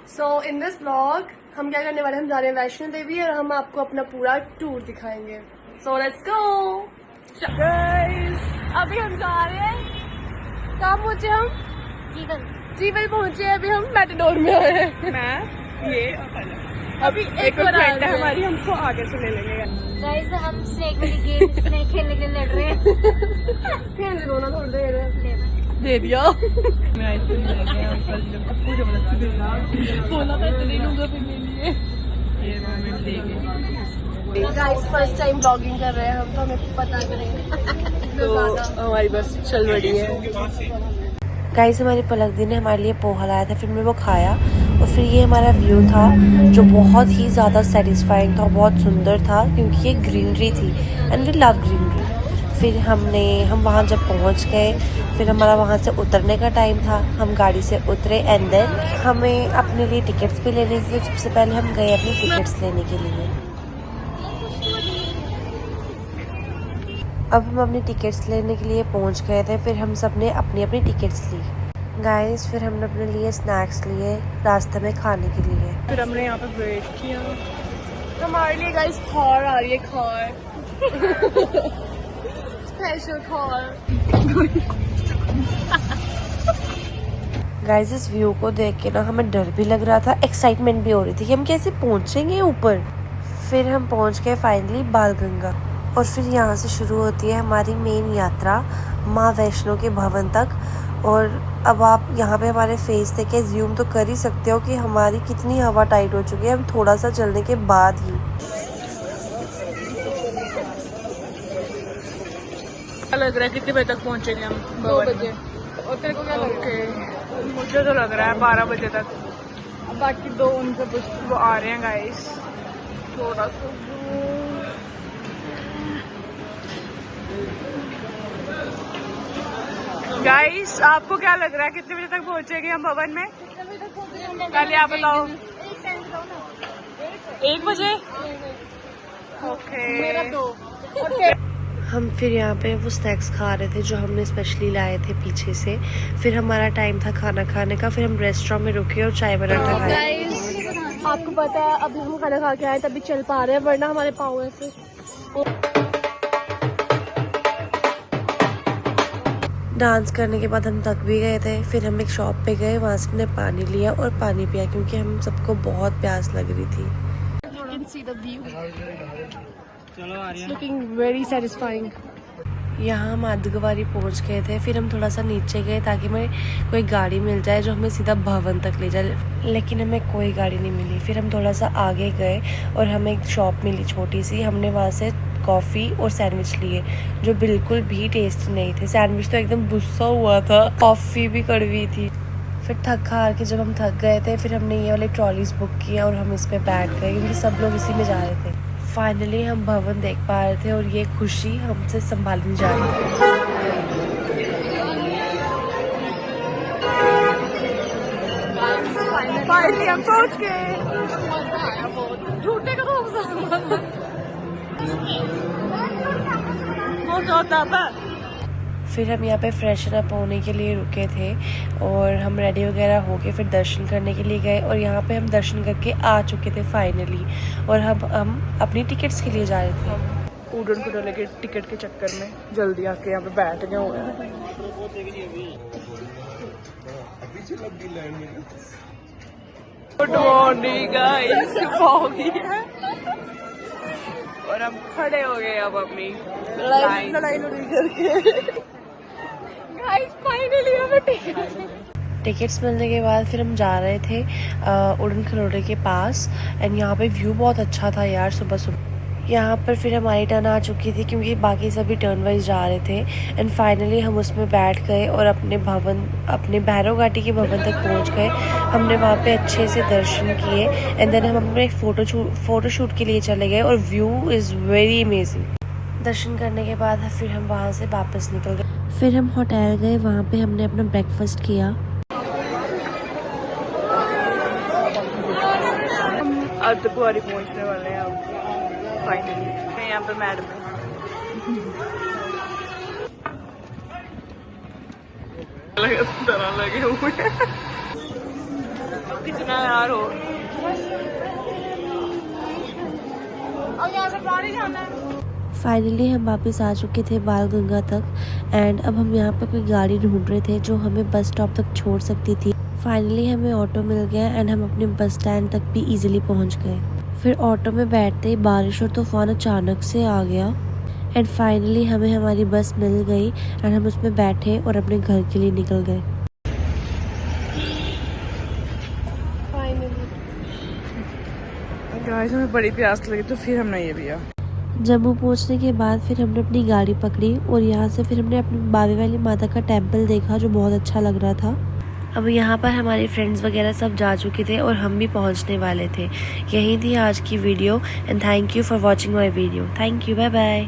So in this blog हम क्या करने वाले हैं, हम जा रहे हैं वैष्णो देवी और हम आपको अपना पूरा टूर दिखाएंगे। So let's go guys. अभी हम जा रहे हैं, कहाँ पहुंचे हम? जीवल पहुंचे हैं। अभी हम मेटाडोर में आए हैं। मैं ये अभी एक फ्रेंड है हमारी, हमको आगे से ले लेंगे। गाइस हम स्नेक वाली गेम स्नेक खेलने के लिए लड़ रहे हैं। खेल लो ना थोड़ी देर। दे दे दिया। मैं आइसक्रीम ले गए अंकल जी ने पूरे बोला पैसे नहीं लूंगा फिर ले लिए। ये मोमेंट देंगे। गाइस फर्स्ट टाइम ब्लॉगिंग कर रहे हैं हम, तो हमें पता करेंगे। तो हमारी बस चल रही है। गाइस हमारी पलक दी ने हमारे लिए पोहा लाया था, फिर हमने वो खाया और फिर ये हमारा व्यू था जो बहुत ही ज़्यादा सेटिस्फाइंग था, बहुत सुंदर था क्योंकि ये ग्रीनरी थी एंड वी लव ग्रीनरी। फिर हम वहाँ जब पहुँच गए, फिर हमारा वहाँ से उतरने का टाइम था। हम गाड़ी से उतरे एंड देन हमें अपने लिए टिकट्स भी लेने थे। सबसे पहले हम गए अपनी टिकट्स लेने के लिए। अब हम अपनी टिकट्स लेने के लिए पहुंच गए थे। फिर हम सब ने अपनी अपनी टिकट्स ली। गाइस फिर हमने अपने लिए स्नैक्स लिए रास्ते में खाने के लिए। फिर हमने यहाँ पे वेट किया। हमारे लिए गाइस खार आ रही है, खार स्पेशल खार। गाइस इस व्यू को देख के ना हमें डर भी लग रहा था, एक्साइटमेंट भी हो रही थी कि हम कैसे पहुंचेंगे ऊपर। फिर हम पहुंच गए फाइनली बालगंगा और फिर यहाँ से शुरू होती है हमारी मेन यात्रा माँ वैष्णो के भवन तक। और अब आप यहाँ पे हमारे फेस देखे ज्यूम तो कर ही सकते हो कि हमारी कितनी हवा टाइट हो चुकी है हम थोड़ा सा चलने के बाद ही। लग रहा है कितने बजे तक पहुँचेंगे हम? 2 बजे। और तेरे को क्या लग रहा है? मुझे तो लग रहा है 12 बजे तक। बाकी 2 उनसे वो आ रहे हैं गाइस। थोड़ा सा गाइस आपको क्या लग रहा है कितने बजे तक पहुंचेंगे हम भवन में? पहले आप बताओ। 1 बजे। ओके। मेरा 2। हम फिर यहाँ पे वो स्नैक्स खा रहे थे जो हमने स्पेशली लाए थे पीछे से। फिर हमारा टाइम था खाना खाने का। फिर हम रेस्टोरेंट में रुके और चाय बनाकर खाए। आपको पता है अभी हम खाना खा के आए तभी चल पा रहे हैं, वरना हमारे पाँव ऐसे। डांस करने के बाद हम थक भी गए थे। फिर हम एक शॉप पे गए, वहाँ से हमने पानी लिया और पानी पिया क्योंकि हम सबको बहुत प्यास लग रही थी। Looking very satisfying. यहाँ हम आदिगवारी पहुँच गए थे। फिर हम थोड़ा सा नीचे गए ताकि हमें कोई गाड़ी मिल जाए जो हमें सीधा भवन तक ले जाए, लेकिन हमें कोई गाड़ी नहीं मिली। फिर हम थोड़ा सा आगे गए और हमें एक शॉप मिली छोटी सी। हमने वहाँ से कॉफ़ी और सैंडविच लिए जो बिल्कुल भी टेस्टी नहीं थे। सैंडविच तो एकदम गुस्सा हुआ था, कॉफ़ी भी कड़वी थी। फिर थक हार के जब हम थक गए थे फिर हमने ये वाले ट्रॉलीज बुक किया और हम इस पे बैठ गए क्योंकि सब लोग इसी में जा रहे थे। फाइनली हम भवन देख पा रहे थे और ये खुशी हमसे संभाली नहीं जा रही थी। फाइनली हम पहुंच गए। मजा आया बहुत। झूठे का तो फिर हम यहाँ पे फ्रेशन अप होने के लिए रुके थे और हम रेडी वगैरह हो के फिर दर्शन करने के लिए गए और यहाँ पे हम दर्शन करके आ चुके थे फाइनली। और हम अपनी टिकट्स के लिए जा रहे थे। उड़न खटोले के टिकट के चक्कर में जल्दी आके यहाँ पे बैठ गए हुए हैं। गुड मॉर्निंग गाइस, फॉगी है और हम खड़े हो गए अब अपनी लड़ाई करके। गाइस फाइनली हमें टिकट्स मिलने के बाद फिर हम जा रहे थे उड़न खटोले के पास एंड यहाँ पे व्यू बहुत अच्छा था यार सुबह सुबह। यहाँ पर फिर हमारी टर्न आ चुकी थी क्योंकि बाकी सभी टर्न वाइज जा रहे थे एंड फाइनली हम उसमें बैठ गए और अपने भैरव घाटी के भवन तक पहुँच गए। हमने वहाँ पे अच्छे से दर्शन किए एंड देन हम अपने फ़ोटोशूट के लिए चले गए और व्यू इज़ वेरी अमेजिंग। दर्शन करने के बाद फिर हम वहाँ से वापस निकल गए। फिर हम होटल गए, वहाँ पे हमने अपना ब्रेकफास्ट किया। अर्धकुंवारी पहुँचने वाले हैं अब फाइनली। मैं यहाँ पे मैडम लगे हुए कितना यार हो। और यहाँ से बाहर ही जाना है। फाइनली हम वापस आ चुके थे बाल गंगा तक एंड अब हम यहाँ पे कोई गाड़ी ढूंढ रहे थे जो हमें बस स्टॉप तक छोड़ सकती थी। फाइनली हमें ऑटो मिल गया एंड हम अपने बस स्टैंड तक भी इजीली पहुँच गए। फिर ऑटो में बैठते ही बारिश और तूफान अचानक से आ गया एंड फाइनली हमें हमारी बस मिल गई एंड हम उसमें बैठे और अपने घर के लिए निकल गए। गाइस हमें बड़ी प्यास लगी तो फिर हमने ये लिया। जम्मू पहुंचने के बाद फिर हमने अपनी गाड़ी पकड़ी और यहाँ से फिर हमने अपनी बावे वाली माता का टेम्पल देखा जो बहुत अच्छा लग रहा था। अब यहाँ पर हमारे फ्रेंड्स वगैरह सब जा चुके थे और हम भी पहुँचने वाले थे। यही थी आज की video and thank you for watching my video. Thank you, bye bye.